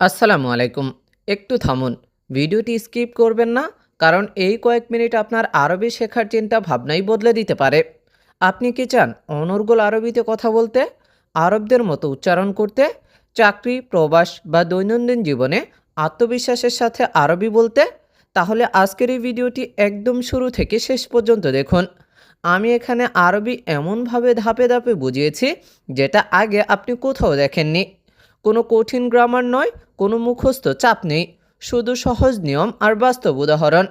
আসসালামু আলাইকুম। একটু থামুন, ভিডিওটি স্কিপ করবেন না, কারণ এই কয়েক মিনিট আপনার আরবি শেখার চিন্তা ভাবনাই বদলে দিতে পারে। আপনি কি চান অনর্গল আরবিতে কথা বলতে, আরবদের মতো উচ্চারণ করতে, চাকরি, প্রবাস বা দৈনন্দিন জীবনে আত্মবিশ্বাসের সাথে আরবি বলতে? তাহলে আজকের এই ভিডিওটি একদম শুরু থেকে শেষ পর্যন্ত দেখুন। আমি এখানে আরবি এমনভাবে ধাপে ধাপে বুঝিয়েছি যেটা আগে আপনি কোথাও দেখেননি। কোনো কঠিন গ্রামার নয়, কোনো মুখস্থ চাপ নেই, শুধু সহজ নিয়ম আর বাস্তব উদাহরণ।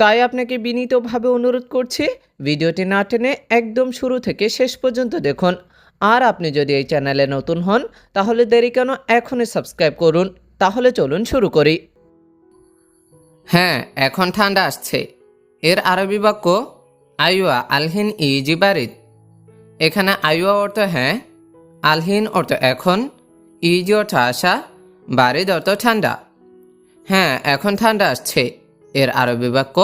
তাই আপনাকে বিনীতভাবে অনুরোধ করছি, ভিডিওটি না টেনে একদম শুরু থেকে শেষ পর্যন্ত দেখুন। আর আপনি যদি এই চ্যানেলে নতুন হন, তাহলে দেরি কেন, এখনই সাবস্ক্রাইব করুন। তাহলে চলুন শুরু করি। হ্যাঁ, এখন ঠান্ডা আসছে। এর আরবি বাক্য আইওয়া আলহিন ইজিবারিদ। এখানে আইওয়া অর্থ হ্যাঁ, আলহিন অর্থ এখন, ইজি অর্থ আসা, বারিদ অর্থ ঠান্ডা। হ্যাঁ, এখন ঠান্ডা আসছে। এর আরবি বাক্য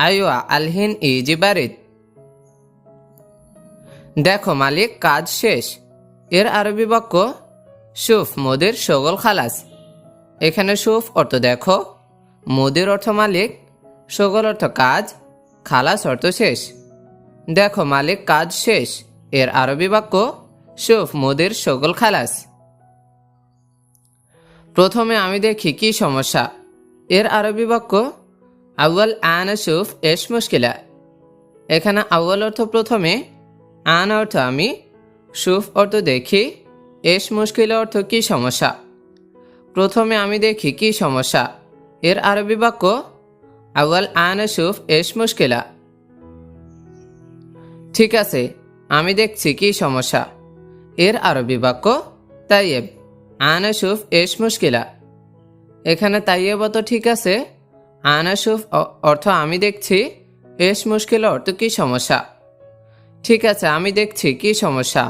আইওয়া আলহিন ইজি বারিদ। দেখো মালিক, কাজ শেষ। এর আরবি বাক্য শুফ মোদের শগল খালাস। এখানে শুফ অর্থ দেখো, মোদের অর্থ মালিক, শগল অর্থ কাজ, খালাস অর্থ শেষ। দেখো মালিক, কাজ শেষ। এর আরবি বাক্য শুফ মোদের শগল খালাস। প্রথমে আমি দেখি কি সমস্যা। এর আরবি বাক্য আউয়াল আনা শুফ এশ মুশকিলা। এখানে আউয়াল অর্থ প্রথমে, আন অর্থ আমি, শুফ অর্থ দেখি, এশ মুশকিলা অর্থ কি সমস্যা। প্রথমে আমি দেখি কি সমস্যা। এর আরবি বাক্য আউয়াল আনা শুফ এশ মুশকিলা। ঠিক আছে, আমি দেখছি কি সমস্যা। এর আরবি বাক্য তাইয়েব আনা শুফ এশ মুশকিলা। এখানে তাইয়েব অর্থ ঠিক আছে, আনা শুফ অর্থ আমি দেখছি, এশ মুশকিলা অর্থ কি সমস্যা। ঠিক আছে, আমি দেখছি কি সমস্যা।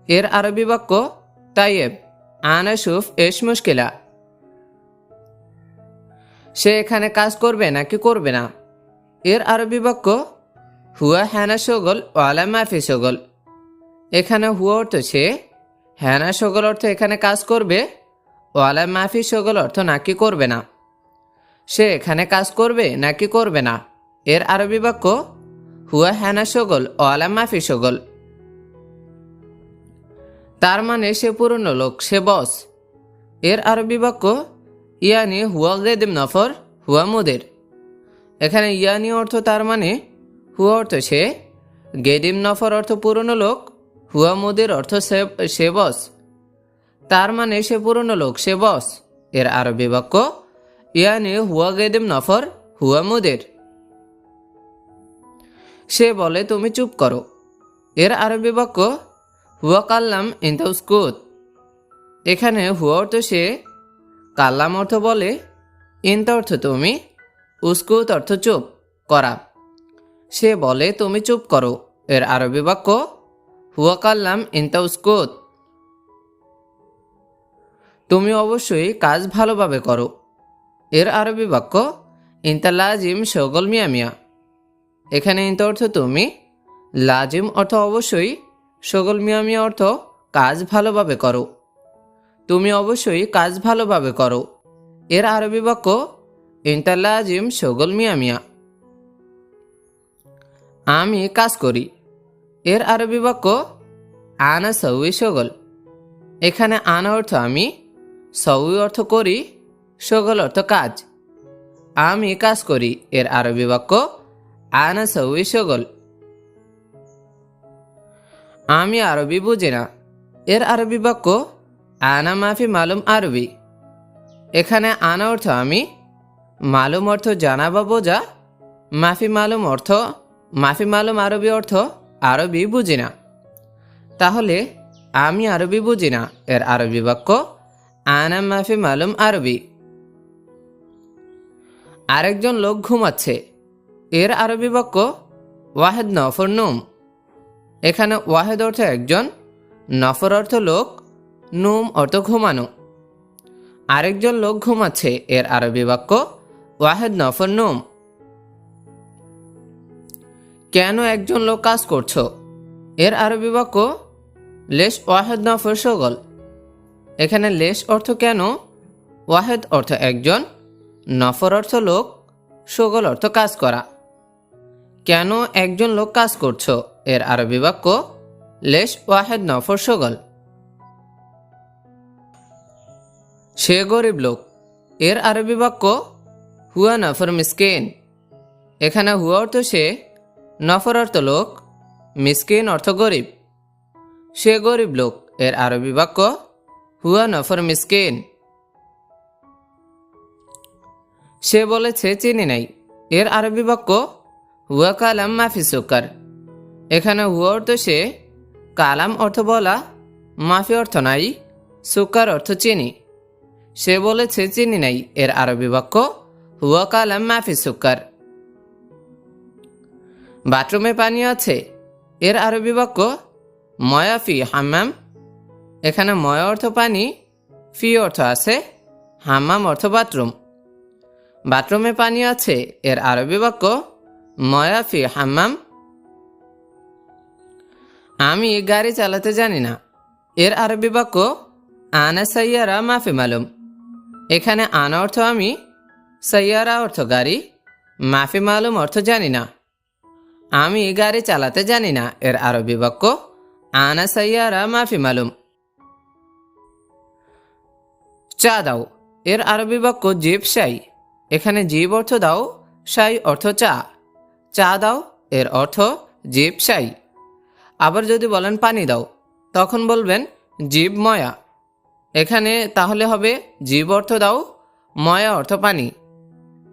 এর আরবি বাক্য তাইয়েব আনা শুফ এশ মুশকিলা। সে এখানে কাজ করবে নাকি করবে না। এর আরবি বাক্য হুয়া হ্যানা শগল ওয়ালা মাফি শগল। এখানে হুয়া অর্থ সে, হ্যানা শগল অর্থ এখানে কাজ করবে, ওয়ালা মাফি শগল অর্থ নাকি করবে না। সে এখানে কাজ করবে নাকি করবে না। এর আরবি বাক্য হুয়া হ্যানা শগল ওয়ালা মাফি শগল। তার মানে সে পুরনো লোক, সে বস। এর আরবি বাক্য ইয়ানি হুয়া গেদিম নফর হুয়া মুদের। এখানে ইয়ানি অর্থ তার মানে, হুয়া অর্থ সে, গেদিম নফর অর্থ পুরনো লোক, হুয়া মুদের অর্থ সে বস। তার মানে সে পুরনো লোক, সে বস। এর আরবি বাক্য ইয়ানি হুয়া গেদিম নফর হুয়া মুদের। সে বলে তুমি চুপ করো। এর আরবি বাক্য হুয়া কাল্লাম ইনতা উস্কুত। এখানে হুয়া অর্থ সে, কাল্লাম অর্থ বলে, ইনতা অর্থ তুমি, উস্কুত অর্থ চুপ করা। সে বলে তুমি চুপ করো। এর আরবি বাক্য হুয়া কাল্লাম ইনতা উস্কুত। তুমি অবশ্যই কাজ ভালোভাবে করো। এর আরবি বাক্য ইনতা লাজিম শগল মিয়া মিয়া। এখানে ইনতা অর্থ তুমি, লাজিম অর্থ অবশ্যই, শগল মিয়া মিয়া অর্থ কাজ ভালোভাবে করো। তুমি অবশ্যই কাজ ভালোভাবে করো। এর আরবি বাক্য ইনতা লাজিম শগল মিয়া মিয়া। আমি কাজ করি। এর আরবি বাক্য আনা সউই শগল। এখানে আনা অর্থ আমি, সউই অর্থ করি, শগল অর্থ কাজ। আমি কাজ করি। এর আরবি বাক্য আনা সউই শগল। আমি আরবি বুঝি না। এর আরবি বাক্য আনা মাফি মালুম আরবি। এখানে আনা অর্থ আমি, মালুম অর্থ জানা বা বোঝা, মাফি মালুম আরবি অর্থ আরবি বুঝি না। তাহলে আমি আরবি বুঝি না। এর আরবি বাক্য আনা মাফি মালুম আরবি। আরেকজন লোক ঘুমাচ্ছে। এর আরবি বাক্য ওয়াহেদ নফর নুম। এখানে ওয়াহেদ অর্থ একজন, নফর অর্থ লোক, নুম অর্থ ঘুমানো। আরেকজন লোক ঘুমাচ্ছে। এর আরবি বাক্য ওয়াহেদ নফর নুম। কেন একজন লোক কাজ করছো। এর আরবি বাক্য লেশ ওয়াহেদ নফর শগল। এখানে লেশ অর্থ কেন, ওয়াহেদ অর্থ একজন, নফর অর্থ লোক, শগল অর্থ কাজ করা। কেন একজন লোক কাজ করছো এর আরবি বাক্য লেশ ওয়াহেদ নফর শগল। সে গরিব লোক এর আরবি বাক্য হুয়া নফর মিসকিন। এখানে হুয়া অর্থ সে, নফর অর্থ লোক, মিসকিন অর্থ গরিব। সে গরিব লোক এর আরবি বাক্য হুয়া নফর মিসকিন। সে বলেছে চিনি নাই এর আরবি বাক্য হুয়া কালাম মাফি সুকার। এখানে হুয়া অর্থ সে, কালাম অর্থ বলা, মাফি অর্থ নাই, সুকার অর্থ চিনি। সে বলেছে চিনি নাই এর আরবি বাক্য হুয়া কালাম মাফি সুকার। বাথরুমে পানি আছে এর আরবি বাক্য ময়া ফি হাম্মাম। এখানে ময়া অর্থ পানি, ফি অর্থ আছে, হাম্মাম অর্থ বাথরুম। বাথরুমে পানি আছে এর আরবি বাক্য ময়া ফি হাম্মাম। আমি গাড়ি চালাতে জানি না এর আরবি বাক্য আনা সাইয়ারা মাফি মালুম। এখানে আনা অর্থ আমি, সাইয়ারা অর্থ গাড়ি, মাফি মালুম অর্থ জানি না। আমি গাড়ি চালাতে জানি না এর আরবি বাক্য আনা সাইয়ারা মাফি মালুম। চা দাও এর আরবি বাক্য জিব শাই। এখানে জিব অর্থ দাও, শাই অর্থ চা। চা দাও এর অর্থ জিব শাই। আবার যদি বলেন পানি দাও তখন বলবেন জিব ময়া। এখানে তাহলে হবে জিব অর্থ দাও, ময়া অর্থ পানি।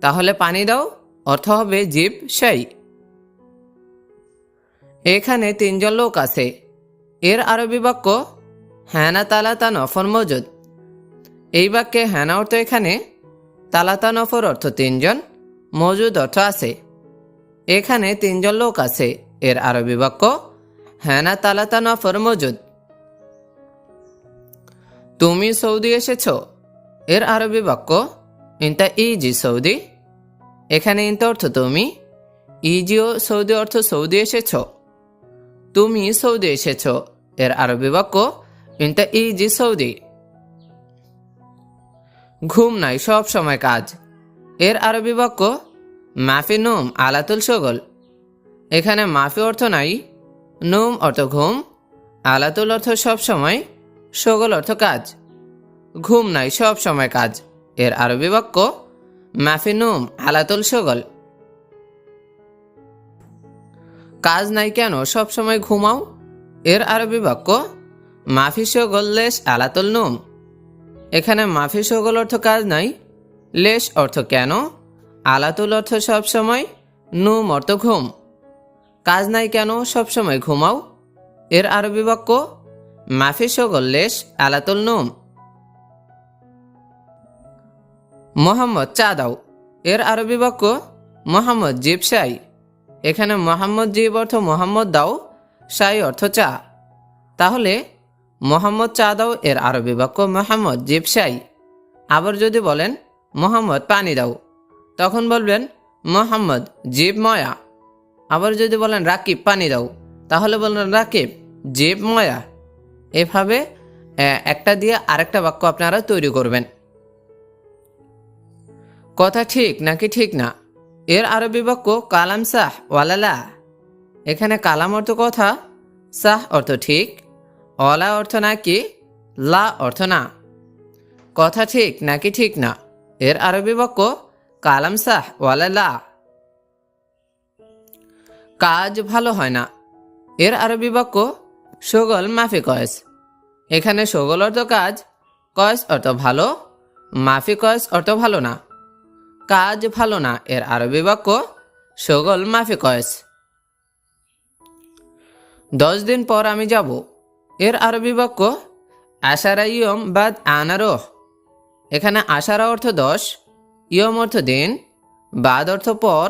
তাহলে পানি দাও অর্থ হবে জিব শাই। এখানে তিনজন লোক আছে এর আরবি বাক্য হ্যানা তালাতা নফর মজুদ। এই বাক্যে হ্যানা অর্থ এখানে, তালাতা নফর অর্থ তিনজন, মজুদ অর্থ আছে। এখানে তিনজন লোক আছে এর আরবি বাক্য হ্যানা তালাতা নফর মজুদ। তুমি সৌদি এসেছ এর আরবি বাক্য ইনতা ইজি সৌদি। এখানে ইনতা অর্থ তুমি, ইজিও সৌদি অর্থ সৌদি এসেছ। তুমি সৌদি এসেছ এর আরবি বাক্য ইনতা ইজি সৌদি। ঘুম নাই সব সময় কাজ এর আরবি বাক্য মাফি নুম আলাতুল শগল। এখানে মাফি অর্থ নাই, নুম অর্থ ঘুম, আলাতুল অর্থ সব সময়, শগল অর্থ কাজ। ঘুম নাই সব সময় কাজ এর আরবি বাক্য মাফি নুম আলাতুল শগল। কাজ নাই কেন সব সময় ঘুমাও এর আরবি বাক্য মাফি শগল লেশ আলাতুল নুম। এখানে মাফি শগল অর্থ কাজ নাই, লেশ অর্থ কেন, আলাতুল অর্থ সব সময়, নুম অর্থ ঘুম। কাজ নাই কেন সব সময় ঘুমাও এর আরবি বাক্য মাফি শগল লেশ আলাতুল নুম। মোহাম্মদ চা দাও এর আরবি বাক্য মোহাম্মদ জিব শাই। এখানে মোহাম্মদ জিব অর্থ মোহাম্মদ দাও, শাই অর্থ চা। তাহলে মোহাম্মদ চা দাও এর আরবি বাক্য মোহাম্মদ জিব শাই। আবার যদি বলেন মোহাম্মদ পানি দাও তখন বলবেন মোহাম্মদ জিব ময়া। আবার যদি বলেন রাকিব পানি দাও তাহলে বলবেন রাকিব জিব ময়া। এভাবে একটা দিয়ে আরেকটা বাক্য আপনারা তৈরি করবেন। কথা ঠিক নাকি ঠিক না এর আরবি বাক্য কালাম সাহ ওয়ালালা। এখানে কালাম অর্থ কথা, সাহ অর্থ ঠিক, ওয়ালা অর্থ নাকি, লা অর্থ না। কথা ঠিক নাকি ঠিক না এর আরবি বাক্য কালাম সাহ ওয়ালালা। কাজ ভালো হয় না এর আরবি বাক্য শগল মাফি কয়েস। এখানে শগল অর্থ কাজ, কয়েস অর্থ ভালো, মাফি কয়েস অর্থ ভালো না। কাজ ভালো না এর আরবি বাক্য শগল মাফি কয়েস। 10 দিন পর আমি যাব এর আরবি বাক্য আশারা ইয়ম বাদ আনারোহ। এখানে আশারা অর্থ 10, ইয়ম অর্থ দিন, বাদ অর্থ পর,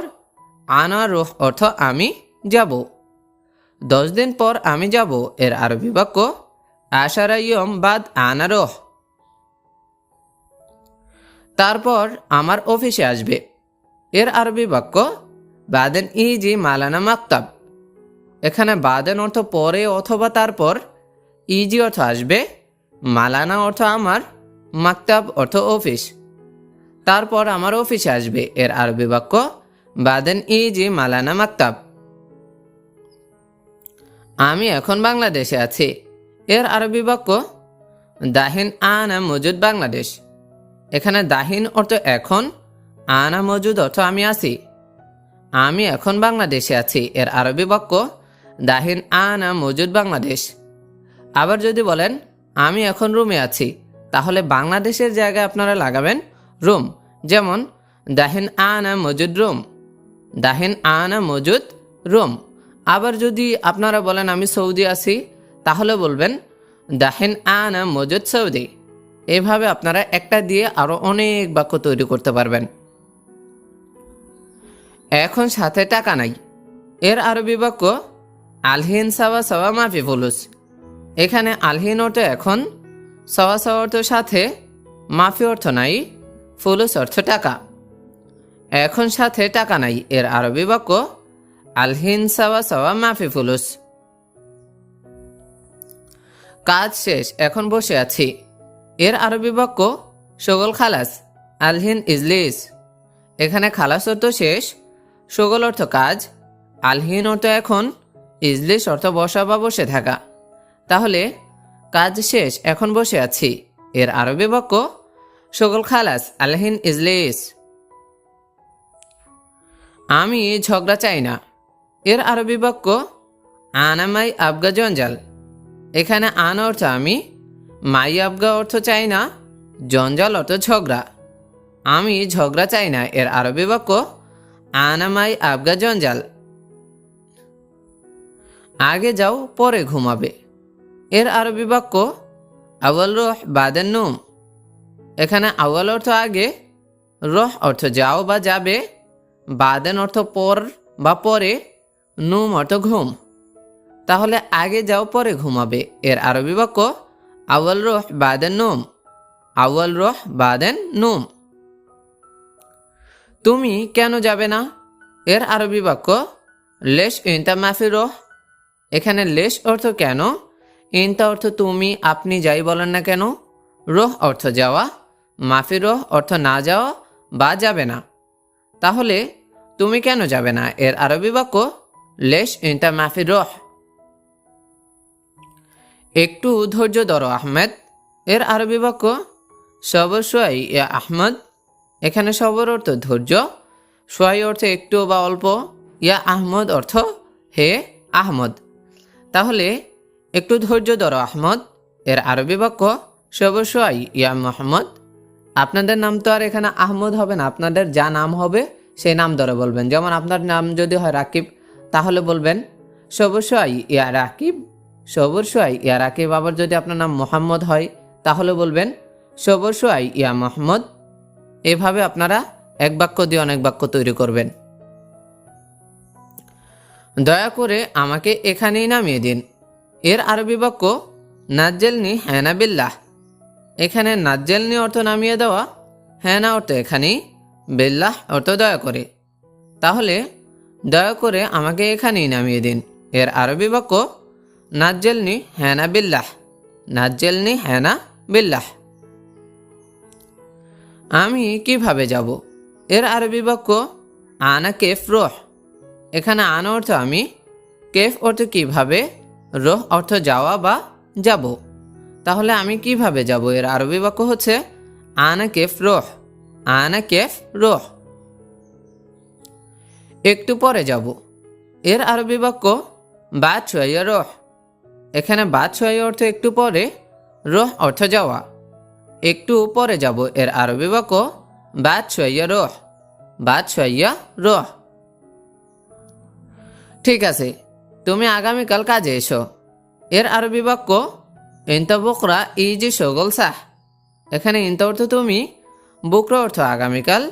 আনারোহ অর্থ আমি যাব। 10 দিন পর আমি যাব এর আরবি বাক্য আশারা ইয়ম বাদ আনারোহ। তারপর আমার অফিসে আসবে এর আরবি বাক্য বাদেন ইজি মালানা মাকতাব। এখানে বাদেন অর্থ পরে অথবা তারপর, ইজি অর্থ আসবে, মালানা অর্থ আমার, মাকতাব অর্থ অফিস। তারপর আমার অফিসে আসবে। এর আরবি বাক্য বাদেন ইজি মালানা মাকতাব। আমি এখন বাংলাদেশে আছি। এর আরবি বাক্য দাহিন আনা মজুদ বাংলাদেশ। এখানে দাহিন অর্থ এখন, আনা মজুদ অর্থ আমি আছি। আমি এখন বাংলাদেশে আছি। এর আরবি বাক্য দাহিন আনা মজুদ বাংলাদেশ। আবার যদি বলেন আমি এখন রুমে আছি, তাহলে বাংলাদেশের জায়গায় আপনারা লাগাবেন রুম। যেমন দাহিন আনা মজুদ রুম, দাহিন আনা মজুদ রুম। আবার যদি আপনারা বলেন আমি সৌদি আছি, তাহলে বলবেন দাহিন আনা মজুদ সৌদি। এভাবে আপনারা একটা দিয়ে আরো অনেক বাক্য তৈরি করতে পারবেন। এখন সাথে টাকা নাই। এর আরবি বাক্য আলহিন সাওয়া সাওয়া মাফি ফুলুস। এখানে আলহিন অর্থ এখন, সাওয়া সাওয়া অর্থ সাথে, মাফি অর্থ নাই, ফুলুস অর্থ টাকা। এখন সাথে টাকা নাই। এর আরবি বাক্য আলহিন সাওয়া সাওয়া মাফি ফুলুস। কাজ শেষ, এখন বসে আছি। এর আরবি বাক্য শগল খালাস আলহিন ইজলিস। এখানে খালাস অর্থ শেষ, শগল অর্থ কাজ, আলহিন অর্থ এখন, ইজলিস অর্থ বসা বা বসে থাকা। তাহলে কাজ শেষ, এখন বসে আছি। এর আরবি বাক্য শগল খালাস আলহিন ইজলিস। আমি ঝগড়া চাই না। এর আরবি বাক্য আনামাই আবগা জঞ্জাল। এখানে আন অর্থ আমি, মাই আবগা অর্থ চাই না, জঞ্জাল অর্থ ঝগড়া। আমি ঝগড়া চাই না। এর আরবি বাক্য আনামাই আবগা জঞ্জাল। আগে যাও পরে ঘুমাবে। এর আরবি বাক্য আওয়াল রহ বাদেন নুম। এখানে আওয়াল অর্থ আগে, রহ অর্থ যাও বা যাবে, বাদেন অর্থ পর বা পরে, নুম অর্থ ঘুম। তাহলে আগে যাও পরে ঘুমাবে। এর আরবি বাক্য আওয়াল রহ বাদেন নুম, আওয়াল রহ বাদেন নুম। তুমি কেন যাবে না? এর আরবি বাক্য লেশ ইনতা মাফি রহ। এখানে লেশ অর্থ কেন, ইনতা অর্থ তুমি, আপনি যাই বলেন না কেন, রহ অর্থ যাওয়া, মাফি রহ অর্থ না যাওয়া বা যাবে না। তাহলে তুমি কেন যাবে না? এর আরবি বাক্য লেশ ইনতা মাফি রহ। একটু ধৈর্য ধরো আহমেদ। এর আরবি বাক্য সবর সোয়াই ইয়া আহমদ। এখানে সবর অর্থ ধৈর্য, সোয়াই অর্থ একটু বা অল্প, ইয়া আহমদ অর্থ হে আহমদ। তাহলে একটু ধৈর্য ধরো আহমদ। এর আরবি বাক্য সবর সোয়াই ইয়া মোহাম্মদ। আপনাদের নাম তো আর এখানে আহমদ হবে না, আপনাদের যা নাম হবে সেই নাম ধরে বলবেন। যেমন আপনার নাম যদি হয় রাকিব, তাহলে বলবেন সবর সোয়াই ইয়া রাকিব, সবর সোয়াই ইয়া রাকিব। আবার যদি আপনার নাম মোহাম্মদ হয়, তাহলে বলবেন সবর সোয়াই ইয়া মোহাম্মদ। এভাবে আপনারা এক বাক্য দিয়ে অনেক বাক্য তৈরি করবেন। দয়া করে আমাকে এখানেই নামিয়ে দিন। এর আরবি বাক্য নাজ্জেলনি হ্যানা বিল্লাহ। এখানে নাজ্জেলনি অর্থ নামিয়ে দেওয়া, হ্যানা অর্থ এখানেই, বিল্লাহ অর্থ দয়া করে। তাহলে দয়া করে আমাকে এখানেই নামিয়ে দিন। এর আরবি বাক্য নাজ্জেলনি হ্যানা বিল্লাহ, নাজ্জেলনি হ্যানা বিল্লাহ। আমি কিভাবে যাব? এর আরবি বাক্য আনা কেফ রোহ। এখানে আনা অর্থ আমি, কেফ অর্থ কিভাবে, রোহ অর্থ যাওয়া বা যাব। তাহলে আমি কিভাবে যাব? এর আরবি বাক্য হচ্ছে আনা কেফ রোহ, আনা কেফ রোহ। একটু পরে যাব। এর আরবি বাক্য বাদ শোয়া রোহ। এখানে বাদ শোয়া অর্থ একটু পরে, রোহ অর্থ যাওয়া। একটু পরে যাব। এর আরবি বাক্য বাদ শোয়া রোহ, বাদ শোয়া রোহ। ঠিক আছে, তুমি আগামীকাল কাজে এসো। এর আরবি বাক্য ইনতা বুকরা ইজি শগল সাহ। এখানে ইনতা অর্থ তুমি, বুকরা অর্থ আগামীকাল,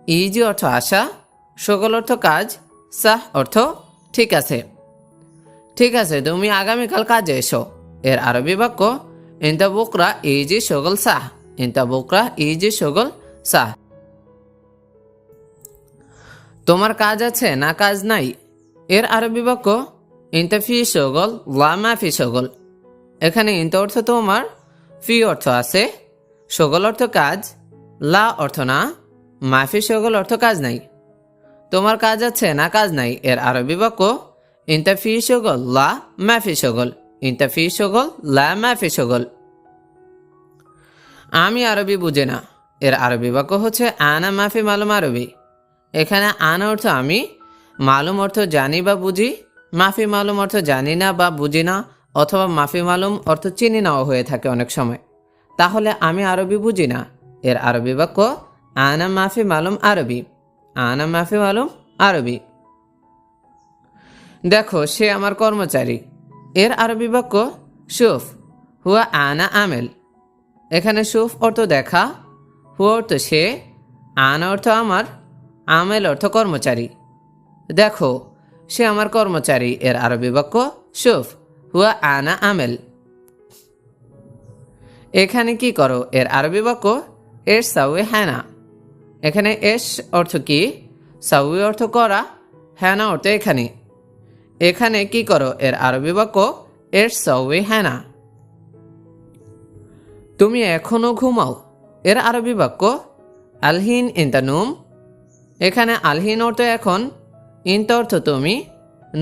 ইজি অর্থ আশা, শগল অর্থ কাজ, সাহ অর্থ ঠিক আছে। ঠিক আছে, তুমি আগামীকাল কাজে এসো। এর আরবি বাক্য ইনতা বুকরা ইজি শগল সাহ, ইনতা বুকরা ইজি শগল সাহ। তোমার কাজ আছে না কাজ নাই? এর আরবি বাক্য ইনতা ফি শগল লা মা ফি শগল। এখানে ইনতা অর্থ তোমার, ফি অর্থ আছে, শগল অর্থ কাজ, লা অর্থ না, মাফি শগল অর্থ কাজ নাই। তোমার কাজ আছে না কাজ নাই এর আরবি বাক্য ইনতা ফি শগল লা মাফি শগল। ইনতা ফি শগল লা মাফি শগল। আমি আরবি বুঝি না এর আরবি বাক্য হচ্ছে আনা মাফি মালুম আরবি। এখানে আনা অর্থ আমি, মালুম অর্থ জানি বা বুঝি, মাফি মালুম অর্থ জানি না বা বুঝি না, অথবা মাফি মালুম অর্থ চিনি নাও হয়ে থাকে অনেক সময়। তাহলে আমি আরবি বুঝি না এর আরবি বাক্য আনা মাফি মালুম আরবি। আনা মাফি মালুম আরবি। দেখো সে আমার কর্মচারী এর আরবি বাক্য শুফ হুয়া আনা আমেল। এখানে শুফ অর্থ দেখা, হুয়া অর্থ সে, আনা অর্থ আমার, আমেল অর্থ কর্মচারী। দেখো সে আমার কর্মচারী এর আরবি বাক্য শুফ হুয়া আনা আমেল। এখানে কি করো এর আরবি বাক্য এস সাউই হ্যানা। এখানে এস অর্থ কি, সাউই অর্থ করা, হ্যানা অর্থ এখানে। এখানে কি করো এর আরবি বাক্য এস সাউই হ্যানা। তুমি এখনো ঘুমাও এর আরবি বাক্য আলহিন ইনতা নুম। এখানে আলহিন অর্থ এখন, ইনতা অর্থ তুমি,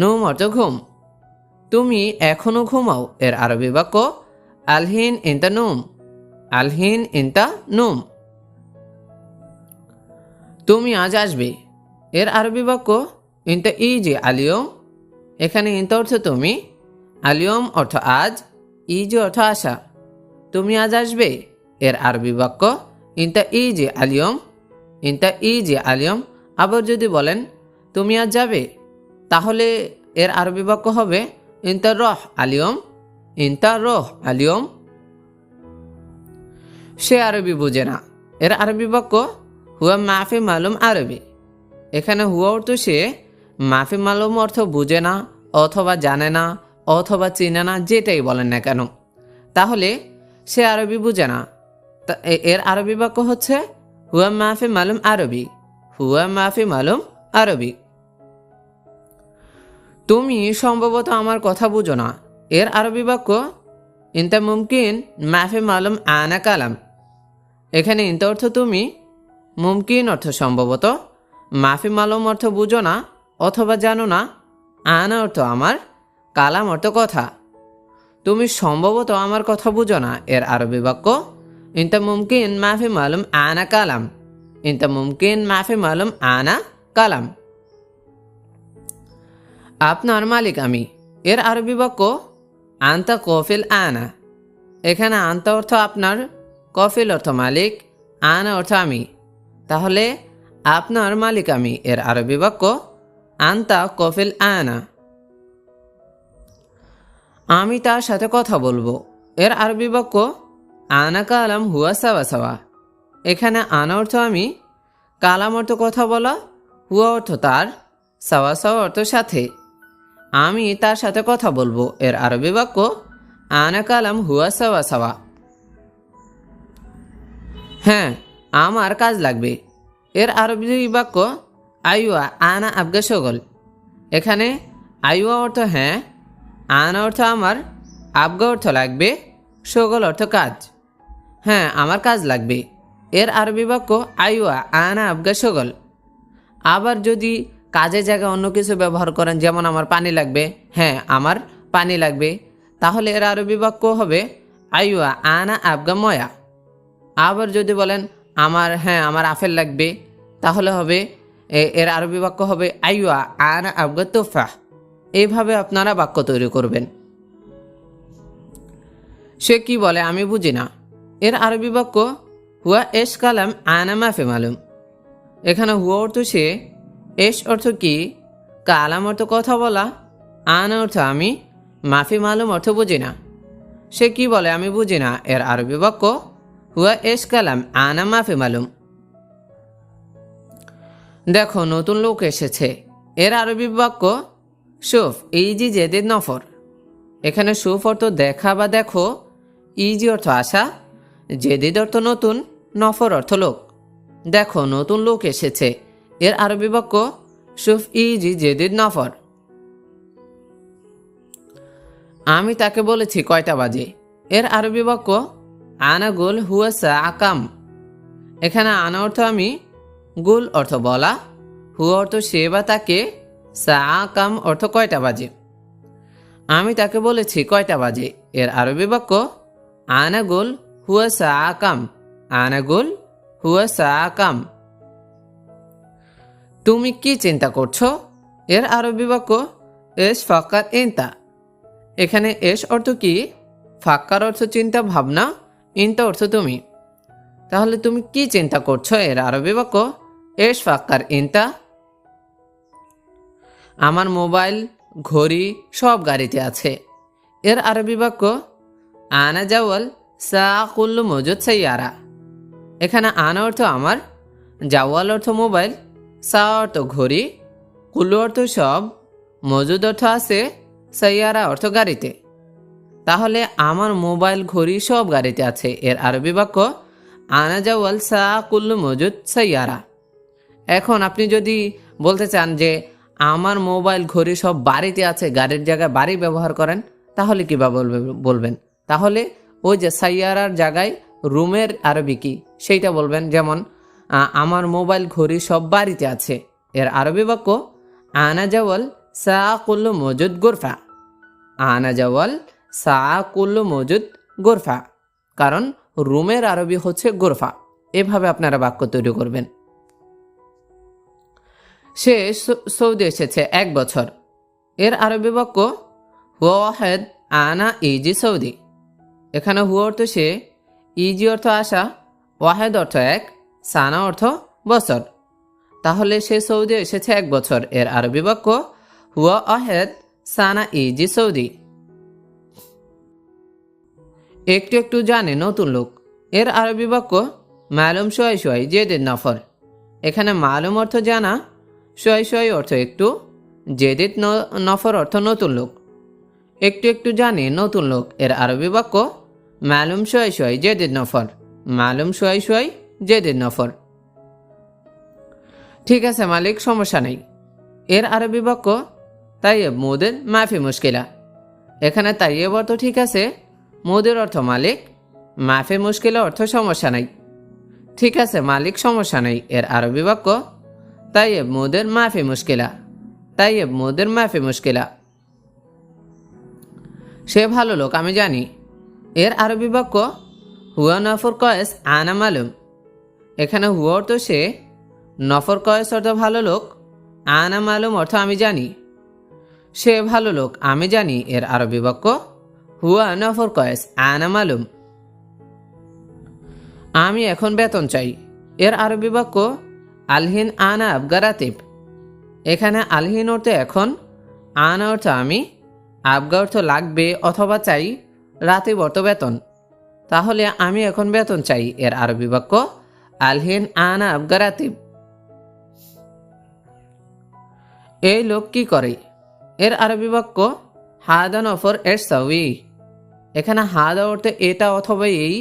নুম অর্থ ঘুম। তুমি এখনো ঘুমাও এর আরবি বাক্য আলহিন ইনতা নুম। আলহিন ইনতা নুম। তুমি আজ আসবে এর আরবি বাক্য ইনতা ইজি আলিয়ম। এখানে ইনতা অর্থ তুমি, আলিয়ম অর্থ আজ, ইজি অর্থ আশা। তুমি আজ আসবে এর আরবি বাক্য ইনতা ইজি আলিয়ম। ইনতা ইজি আলিয়ম। আবার যদি বলেন তুমি আজ যাবে, তাহলে এর আরবি বাক্য হবে ইনতা রহ আলিয়ম। ইনতা রহ আলিয়ম। সে আরবি বুঝে না এর আরবি বাক্য হুয়া মাফি মালুম আরবি। এখানে হুয়া অর্থ সে, মাফি মালুম অর্থ বুঝে না অথবা জানে না অথবা চিনে না, যেটাই বলেন না কেন। তাহলে সে আরবি বুঝে না, এর আরবি বাক্য হচ্ছে হুয়া মাফি মালুম আরবি। হুয়া মাফি মালুম আরবি। তুমি সম্ভবত আমার কথা বুঝো না এর আরবি বাক্য ইনতা মুমকিন মাফি মালুম আনা কালাম। এখানে ইনতা অর্থ তুমি, মুমকিন অর্থ সম্ভবত, মাফি মালুম অর্থ বুঝো না অথবা জানো না, আনা অর্থ আমার, কালাম অর্থ কথা। তুমি সম্ভবত আমার কথা বুঝো না এর আরবি বাক্য ইনতা মুমকিন মাফি মালুম আনা কালাম। ইনতা মুমকিন মাফি মালুম আনা কালাম। আপনার মালিক আমি এর আরবি বাক্য আন্তা কফিল আনা। এখানে আন্তা অর্থ আপনার, কফিল অর্থ মালিক, আনা অর্থ আমি। তাহলে আপনার মালিক আমি এর আরবি বাক্য আন্তা কফিল আনা। আমি তার সাথে কথা বলবো এর আরবি বাক্য আনা কালাম হুয়া সাওয়া সাওয়া। এখানে আনা অর্থ আমি, কালাম অর্থ কথা বলা, হুয়া অর্থ তার, সাওয়া সাওয়া অর্থ সাথে। আমি তার সাথে কথা বলবো এর আরবি বাক্য আনা কালাম হুয়া সাওয়া সাওয়া। হ্যাঁ আমার কাজ লাগবে এর আরবি বাক্য আইওয়া আনা আবগা শগল। এখানে আইওয়া অর্থ হ্যাঁ, আনা অর্থ আমার, আবগা অর্থ লাগবে, শগল অর্থ কাজ। হ্যাঁ আমার কাজ লাগবে এর আরবি বাক্য আইওয়া আনা আবগা শগল। আবার যদি কাজের জায়গায় অন্য কিছু ব্যবহার করেন, যেমন আমার পানি লাগবে, হ্যাঁ আমার পানি লাগবে, তাহলে এর আরবি বাক্য হবে আইওয়া আনা আবগা ময়া। আবার যদি বলেন আমার আপেল লাগবে, তাহলে হবে এর আরবি বাক্য হবে আইওয়া আনা আবগা তোফা। এইভাবে আপনারা বাক্য তৈরি করবেন। সে কি বলে আমি বুঝি না এর আরবি বাক্য হুয়া এশ কালাম আনা মাফি মালুম। এখানে হুয়া অর্থ সে, এশ অর্থ কি, কালাম অর্থ কথা বলা, আনা অর্থ আমি, মাফি মালুম অর্থ বুঝি না। সে কি বলে আমি বুঝি না এর আরবি বাক্য হুয়া এশ কালাম আনা মাফি মালুম। দেখো নতুন লোক এসেছে এর আরবি বাক্য শুফ ইজি জেদিদ নফর। এখানে শুফ অর্থ দেখা বা দেখো, ইজি অর্থ আশা, জেদিদ অর্থ নতুন, নফর অর্থ লোক। দেখো নতুন লোক এসেছে এর আরবি বাক্য শুফ ইজি জেদিদ নফর। আমি তাকে বলেছি কয়টা বাজে এর আরবি বাক্য আনা গোল হুয়া সা আকাম। এখানে আনা অর্থ আমি, গুল অর্থ বলা, হুয়া অর্থ সে বা তাকে, সা কাম অর্থ কয়টা বাজে। আমি তাকে বলেছি কয়টা বাজে, এর আরবি বাক্য আনা গুল হুয়া সা কাম। আনা গুল হুয়া সা কাম। তুমি কি চিন্তা করছো, এর আরবি বাক্য এস ফাক্কার ইনতা। এখানে এস অর্থ কি, ফাক্কার অর্থ চিন্তা ভাবনা, ইনতা অর্থ তুমি। তাহলে তুমি কি চিন্তা করছো, এর আরবি বাক্য এস ফাক্কার ইনতা। আমার মোবাইল, ঘড়ি সব গাড়িতে আছে, এর আরবি বাক্য আনা জাওয়াল সা কুল্লু মজুদ সাইয়ারা। এখানে আনা অর্থ আমার, জাওয়াল অর্থ মোবাইল, সা অর্থ ঘড়ি, কুল্লু অর্থ সব, মজুদ অর্থ আছে, সাইয়ারা অর্থ গাড়িতে। তাহলে আমার মোবাইল ঘড়ি সব গাড়িতে আছে, এর আরবি বাক্য আনা জাওয়াল সা কুল্লু মজুদ সাইয়ারা। এখন আপনি যদি বলতে চান যে আমার মোবাইল ঘড়ি সব বাড়িতে আছে, গাড়ির জায়গায় বাড়ি ব্যবহার করেন, তাহলে কীভাবে বলবেন? তাহলে ওই যে সাইয়ারার জায়গায় রুমের আরবি কি সেইটা বলবেন। যেমন আমার মোবাইল ঘড়ি সব বাড়িতে আছে, এর আরবি বাক্য আনা জাওয়াল সা কুল্লু মজুদ গোরফা। আনা জাওয়াল সা কুল্লু মজুদ গোরফা, কারণ রুমের আরবি হচ্ছে গোরফা। এভাবে আপনারা বাক্য তৈরি করবেন। সে সৌদি এসেছে 1 বছর, এর আরবি বাক্য ওয়াহেদ আনা ইজি সৌদি। এখানে হুয়া অর্থ সে, ইজি অর্থ আসা, ওয়াহেদ অর্থ 1, সানা অর্থ বছর। তাহলে সে সৌদি এসেছে 1 বছর, এর আরবি বাক্য হুয়া ওয়াহেদ সানা ইজি সৌদি। একটু একটু জানে নতুন লোক, এর আরবি বাক্য মালুম শোয়াই শোয়াই জেদিদ নফর। এখানে মালুম অর্থ জানা, শোয়াই শোয়াই অর্থ একটু, জেদিদ নফর অর্থ নতুন লোক। একটু একটু জানে নতুন লোক, এর আরবি বাক্য মালুম শোয়াই শোয়াই জেদিদ নফর। মালুম শোয়াই শোয়াই জেদিদ নফর। ঠিক আছে মালিক, সমস্যা নেই, এর আরবি বাক্য তাইয়েব মুদের মাফি মুশকিলা। এখানে তাইয়েব অর্থ ঠিক আছে, মুদের অর্থ মালিক, মাফি মুশকিলা অর্থ সমস্যা নাই। ঠিক আছে মালিক, সমস্যা নেই, এর আরবি বাক্য তাইয়েব মুদের মাফি মুশকিলা। তাইয়েব মুদের মাফি মুশকিলা। সে ভালো লোক আমি জানি, এর আরবি বাক্য হুয়া নফর কয়েস আনা মালুম। এখানে হুয়া অর্থ সে, নফর কয়েস অর্থ ভালো লোক, আনা মালুম অর্থ আমি জানি। সে ভালো লোক আমি জানি, এর আরবি বাক্য হুয়া নফর কয়েস আনা মালুম। আমি এখন বেতন চাই, এর আরবি বাক্য আলহিন আনা আবগারাতিব। এখানে আলহিন অর্থ এখন, আনা অর্থ আমি, আবগা অর্থ লাগবে অথবা চাই, রাতিব অর্থ বেতন। তাহলে আমি এখন বেতন চাই, এর আরবি বাক্য আলহিন আনা আবগারাতিব। এই লোক কি করে, এর আরবি বাক্য হাদা নফর এর সাউই। এখানে হাদা অর্থ এটা অথবা এই,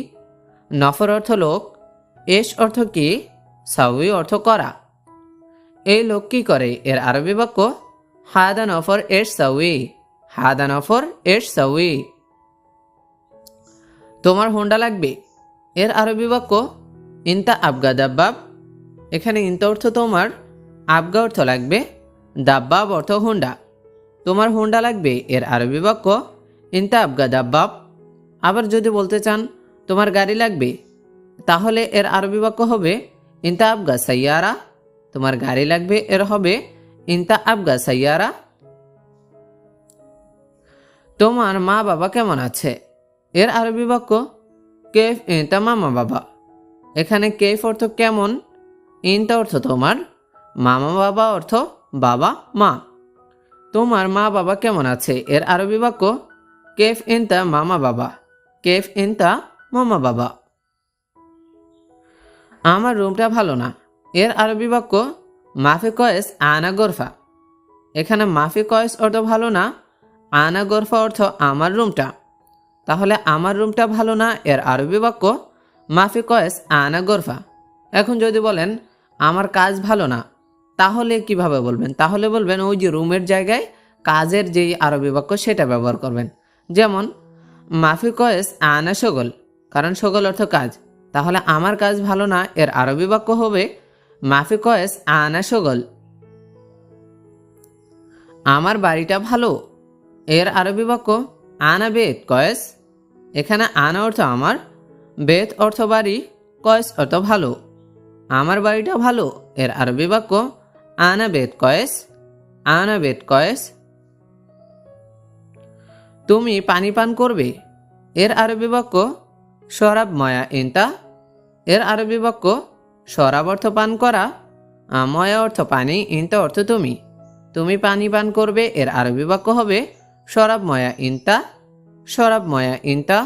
নফর অর্থ লোক, এস অর্থ কি, সাউই অর্থ করা। এই লোক কি করে, এর আরবি বাক্য হাদা নফর এর সাউই। হাদা নফর এর সাউই। তোমার হোন্ডা লাগবে, এর আরবি বাক্য ইনতা আবগা দাব্বাব। এখানে ইনতা অর্থ তোমার, আবগা অর্থ লাগবে, দাব্বাব অর্থ হোন্ডা। তোমার হোন্ডা লাগবে, এর আরবি বাক্য ইনতা আবগা দাব্বাব। আবার যদি বলতে চান তোমার গাড়ি লাগবে, তাহলে এর আরবি বাক্য হবে ইনতা আবগা সাইয়ারা। তোমার গাড়ি লাগবে, এর হবে ইনতা আবগা সাইয়ারা। তোমার মা বাবা কেমন আছে, এর আরবি বাক্য কেফ ইনতা মামা বাবা। এখানে কেফ অর্থ কেমন, ইনতা অর্থ তোমার, মামা বাবা অর্থ বাবা মা। তোমার মা বাবা কেমন আছে, এর আরবি বাক্য কেফ ইনতা মামা বাবা। কেফ ইনতা মামা বাবা। আমার রুমটা ভালো না, এর আরবি বাক্য মাফি কয়েস আনা গোরফা। এখানে মাফি কয়েস অর্থ ভালো না, আনা গোরফা অর্থ আমার রুমটা। তাহলে আমার রুমটা ভালো না, এর আরবি বাক্য মাফি কয়েস আনা গোরফা। এখন যদি বলেন আমার কাজ ভালো না, তাহলে কিভাবে বলবেন? তাহলে বলবেন ওই যে রুমের জায়গায় কাজের যেই আরবি বাক্য সেটা ব্যবহার করবেন। যেমন মাফি কয়েস আনা সগল, কারণ সগল অর্থ কাজ। তাহলে আমার কাজ ভালো না, এর আরবি বাক্য হবে মাফি কয়েস আনা শগল। আমার বাড়িটা ভালো, এর আরবি বাক্য আনা বেত কয়েস। এখানে আনা অর্থ আমার, বেত অর্থ বাড়ি, কয়েস অর্থ ভালো। আমার বাড়িটা ভালো, এর আরবি বাক্য আনা বেত কয়েস। আনা বেত কয়েস। তুমি পানি পান করবে, এর আরবি বাক্য শরাব ময়া ইনতা। এর আরবি বাক্য শরাব অর্থ পান করা, ময়া অর্থ পানি, ইনতা অর্থ তুমি। তুমি পানি পান করবে, এর আরবি বাক্য হবে শরাব ময়া ইনতা। শরাব ময়া ইনতা।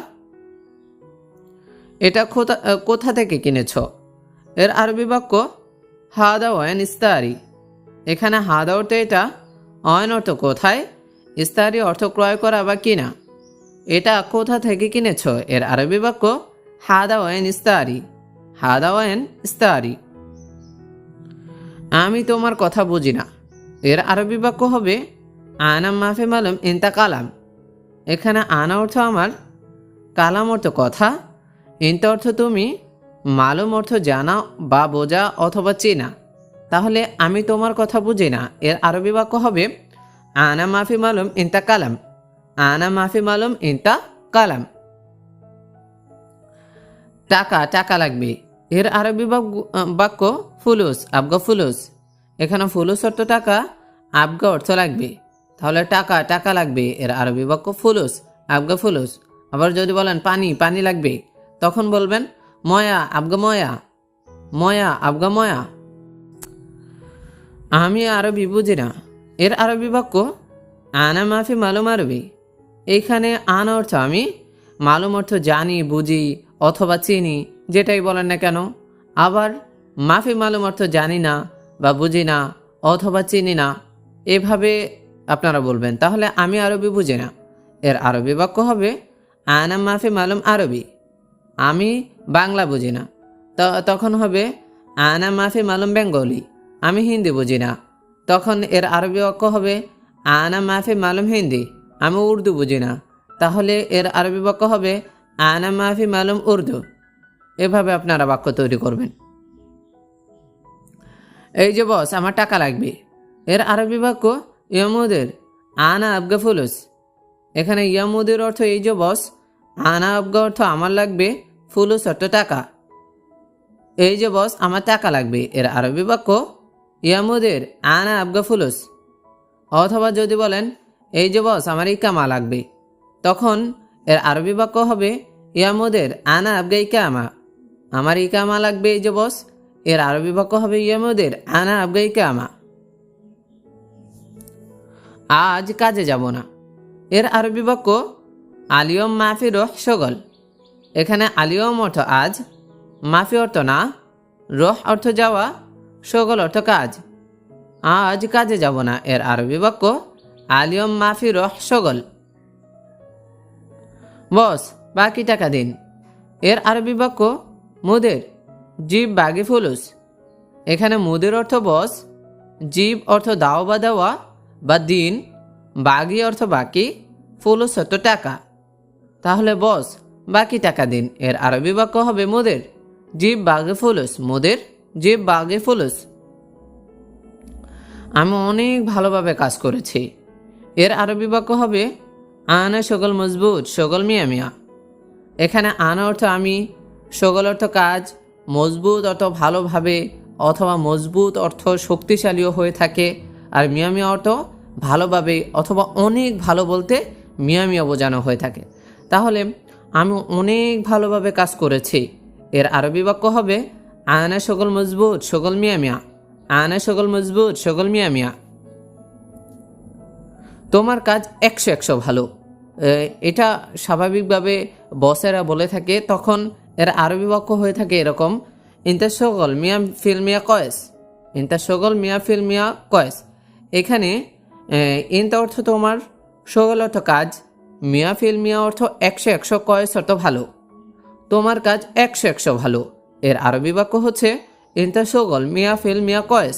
এটা কোথা থেকে কিনেছ, এর আরবি বাক্য হাদা ওয়ান ইস্তারি। এখানে হাদা অর্থ এটা, অয়ন অর্থ কোথায়, ইস্তারি অর্থ ক্রয় করা বা কিনা। এটা কোথা থেকে কিনেছ, এর আরবি বাক্য হাদা ওয়ান ইস্তারি। হাদা ওয়ান ইস্তারি। আমি তোমার কথা বুঝি না, এর আরবি বাক্য হবে আনা মাফি মালুম ইনতা কালাম। এখানে আনা অর্থ আমার, কালাম অর্থ কথা, ইনতা অর্থ তুমি, মালুম অর্থ জানা বা বোঝা অথবা চেনা। তাহলে আমি তোমার কথা বুঝি না, এর আরবি বাক্য হবে আনা মাফি মালুম ইনতা কালাম। আনা মাফি মালুম ইনতা কালাম। টাকা টাকা লাগবে, এর আরবি বাক্য ফুলুস আবগা ফুলুস। এখানে ফুলুস অর্থ টাকা, আবগা অর্থ লাগবে। তাহলে টাকা টাকা লাগবে, এর আরবি বাক্য ফুলুস আবগা ফুলুস। আবার যদি বলেন পানি পানি লাগবে, তখন বলবেন ময়া আবগা ময়া। ময়া আবগা ময়া। আমি আরবি বুঝি না, এর আরবি বাক্য আনা মাফি মালুম আরবি। এইখানে আনা অর্থ আমি, মালুম অর্থ জানি বুঝি অথবা চিনি, যেটাই বলেন না কেন। আবার মাফি মালুম অর্থ জানি না বা বুঝি না অথবা চিনি না, এভাবে আপনারা বলবেন। তাহলে আমি আরবি বুঝি না, এর আরবি বাক্য হবে আনা মাফি মালুম আরবি। আমি বাংলা বুঝি না, তখন হবে আনা মাফি মালুম বেঙ্গলি। আমি হিন্দি বুঝি না, তখন এর আরবি বাক্য হবে আনা মাফি মালুম হিন্দি। আমি উর্দু বুঝি না, তাহলে এর আরবি বাক্য হবে আনা মাফি মালুম উর্দু। এভাবে আপনারা বাক্য তৈরি করবেন। এই যে বস আমার টাকা লাগবে, এর আরবি বাক্য ইয়ামুদের আনা আবগা ফুলুস। এখানে ইয়ামুদের অর্থ এই যে বস, আনা আবগা অর্থ আমার লাগবে, ফুলুস অর্থ টাকা। এই যে বস আমার টাকা লাগবে, এর আরবি বাক্য ইয়ামুদের আনা আবগা ফুলুস। অথবা যদি বলেন এই যে বস আমার ইকামা লাগবে, তখন এর আরবি বাক্য হবে ইয়ামুদের আনা আবগা ইকামা। আমার ইকামা লাগবে এই যে বস, এর আরবি বাক্য হবে ইয়ামুদের আনা আবগা ইকামা। আজ কাজে যাব না, এর আরবি বাক্য আলিয়ম মাফি রহ শগল। এখানে আলিয়ম অর্থ আজ, মাফি অর্থ না, রহ অর্থ যাওয়া, শগল অর্থ কাজ। আজ কাজে যাব না, এর আরবি বাক্য আলিয়ম মাফি রহ শগল। বস বাকি টাকা দিন, এর আরবি বাক্য মুদের জিব বাগি ফুলুস। এখানে মুদের অর্থ বস, জিব অর্থ দাও বা দেওয়া বা দিন, বাগি অর্থ বাকি, ফুলুস অর্থ টাকা। তাহলে বস বাকি টাকা দিন, এর আরবি বাক্য হবে মুদের জিব বাগে ফুলুস। মুদের জিব বাগে ফুলুস। আমি অনেক ভালোভাবে কাজ করেছি, এর আরবি বাক্য হবে আনা শগল মজবুত শগল মিয়া মিয়া। এখানে আনা অর্থ আমি, শগল অর্থ কাজ, মজবুত অর্থ ভালোভাবে অথবা মজবুত অর্থ শক্তিশালীও হয়ে থাকে, আর মিয়া মিয়া অর্থ ভালোভাবে অথবা অনেক ভালো বলতে মিয়া মিয়া বোঝানো হয়ে থাকে। তাহলে আমি অনেক ভালোভাবে কাজ করেছি, এর আরবি বাক্য হবে আনা শগল মজবুত শগল মিয়া মিয়া। আনা শগল মজবুত শগল মিয়া মিয়া। তোমার কাজ 100 ভালো, এটা স্বাভাবিকভাবে বসেরা বলে থাকে। তখন এর আরবি বাক্য হয়ে থাকে এরকম ইনতা শগল মিয়া ফিল মিয়া কয়েস। ইনতা শগল মিয়া ফিল মিয়া কয়েস। এখানে ইনতা অর্থ তোমার, শগল অর্থ কাজ, মিয়া ফিল মিয়া অর্থ 100 কয়েস অর্থ ভালো। তোমার কাজ 100 ভালো, এর আরবি বাক্য হচ্ছে ইনতা শগল মিয়া ফিল মিয়া কয়েস।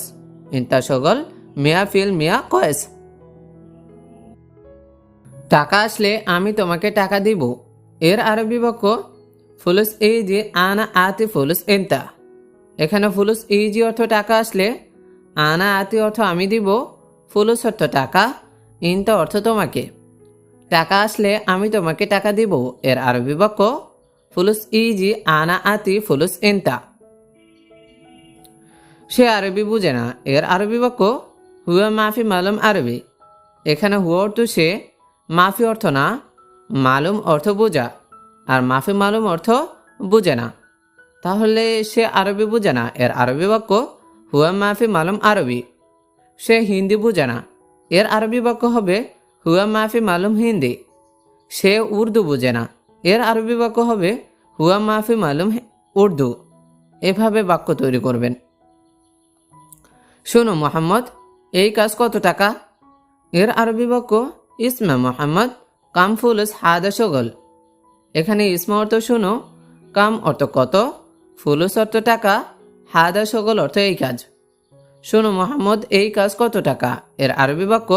ইনতা শগল মিয়া ফিল মিয়া কয়েস। টাকা আসলে আমি তোমাকে টাকা দিব, এর আরবি বাক্য ফুলুস এই যে আনা আতি ফুলুস ইনতা। এখানে ফুলুস ইজি অর্থ টাকা আসলে আনা আতি অর্থ আমি দিব, ফুলুস অর্থ টাকা, ইনতা অর্থ তোমাকে। টাকা আসলে আমি তোমাকে টাকা দিব, এর আরবি বাক্য ফুলুস ইজি আনা আতি ফুলুস ইনতা। সে আরবি বুঝে না, এর আরবি বাক্য হুয়া মাফি মালুম আরবি। এখানে হুয়া অর্থ সে, মাফি অর্থ না, মালুম অর্থ বোঝা, আর মাফি মালুম অর্থ বুঝে না। তাহলে সে আরবি বুঝে না, এর আরবি বাক্য হুয়া মাফি মালুম আরবি। সে হিন্দি বুঝে না, এর আরবি বাক্য হবে হুয়া মাফি মালুম হিন্দি। সে উর্দু বুঝে না, এর আরবি বাক্য হবে হুয়া মাফি মালুম উর্দু। এভাবে বাক্য তৈরি করবেন। শোনো মোহাম্মদ, এই কাজ কত টাকা? এর আরবি বাক্য ইসমা মোহাম্মদ কাম ফুলুস হাদা শগল। এখানে ইসমা অর্থ শোনো, কাম অর্থ কত, ফুলুস অর্থ টাকা, হাদা শগল অর্থ এই কাজ। শোনো মোহাম্মদ, এই কাজ কত টাকা? এর আরবি বাক্য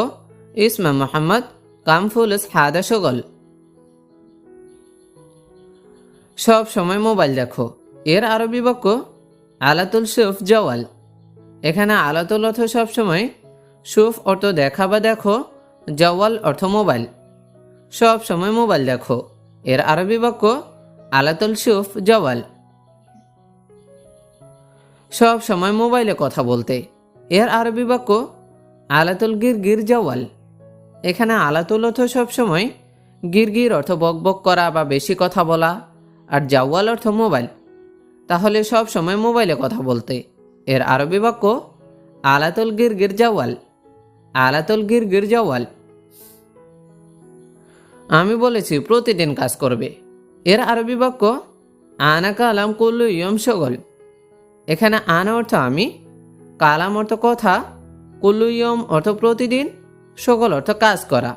ইসমা মোহাম্মদ কাম ফুলুস হাদা শগল। সব সময় মোবাইল দেখো, এর আরবি বাক্য আলাতুল সুফ জওয়াল। এখানে আলাতুল অর্থ সবসময়, সুফ অর্থ দেখা বা দেখো, জওয়াল অর্থ মোবাইল। সব সময় মোবাইল দেখো, এর আরবি বাক্য আলাতুল সুফ জওয়াল। সব সময় মোবাইলে কথা বলতে, এর আরবি বাক্য আলাতুল গির জওয়াল। এখানে আলাতুল অর্থ সবসময়, গির অর্থ বকবক করা বা বেশি কথা বলা, আর জাওয়াল অর্থ মোবাইল। তাহলে সব সময় মোবাইলে কথা বলতে, এর আরবি বাক্য আলাতুল গির জওয়াল। আলাতুল গির জওয়াল। আমি বলেছি প্রতিদিন কাজ করবে, এর আরবি বাক্য আনা কালাম কুল্লু ইয়ম শগল। এখানে আনা অর্থ আমি, কালাম অর্থ কথা, কুল্লু ইয়ম অর্থ প্রতিদিন, শগল অর্থ কাজ করা।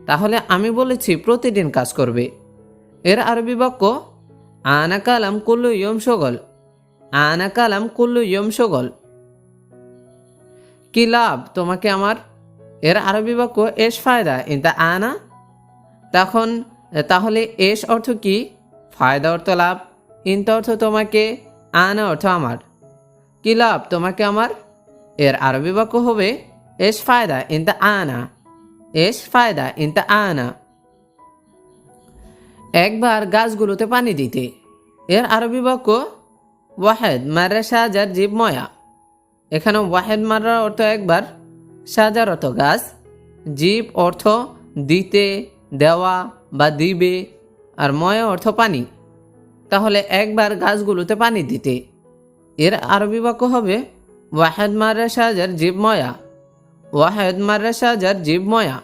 তাহলে আমি বলেছি প্রতিদিন কাজ করবে, এর আরবি বাক্য আনা কালাম কুল্লু ইয়ম শগল। আনা কালাম কুল্লু ইয়ম শগল। কি লাভ তোমাকে আমার? এর আরবি বাক্য এস ফায়দা ইনতা আনা। তাহলে এস অর্থ কি? ফায়দা অর্থ লাভ, ইনতা অর্থ তোমাকে, আনা অর্থ আমার। কি লাভ তোমাকে আমার? এর আরবি বাক্য হবে এস ফায়দা ইনতা আনা। এস ফায়দা ইনতা আনা। একবার গাছগুলোতে পানি দিতে, এর আরবি বাক্য ওয়াহেদ মাররা শাহজার জিব ময়া। এখানে ওয়াহেদ মাররা অর্থ একবার, শাহজার অর্থ গাছ, জিব অর্থ দিতে, দেওয়া বা দিবে, আর ময়া অর্থ পানি। তাহলে একবার গাছগুলোতে পানি দিতে, এর আরবি বাক্য হবে ওয়াহেদ মাররা শাহজার জিব ময়া। ওয়াহেদ মাররা শাহজার জিব ময়া।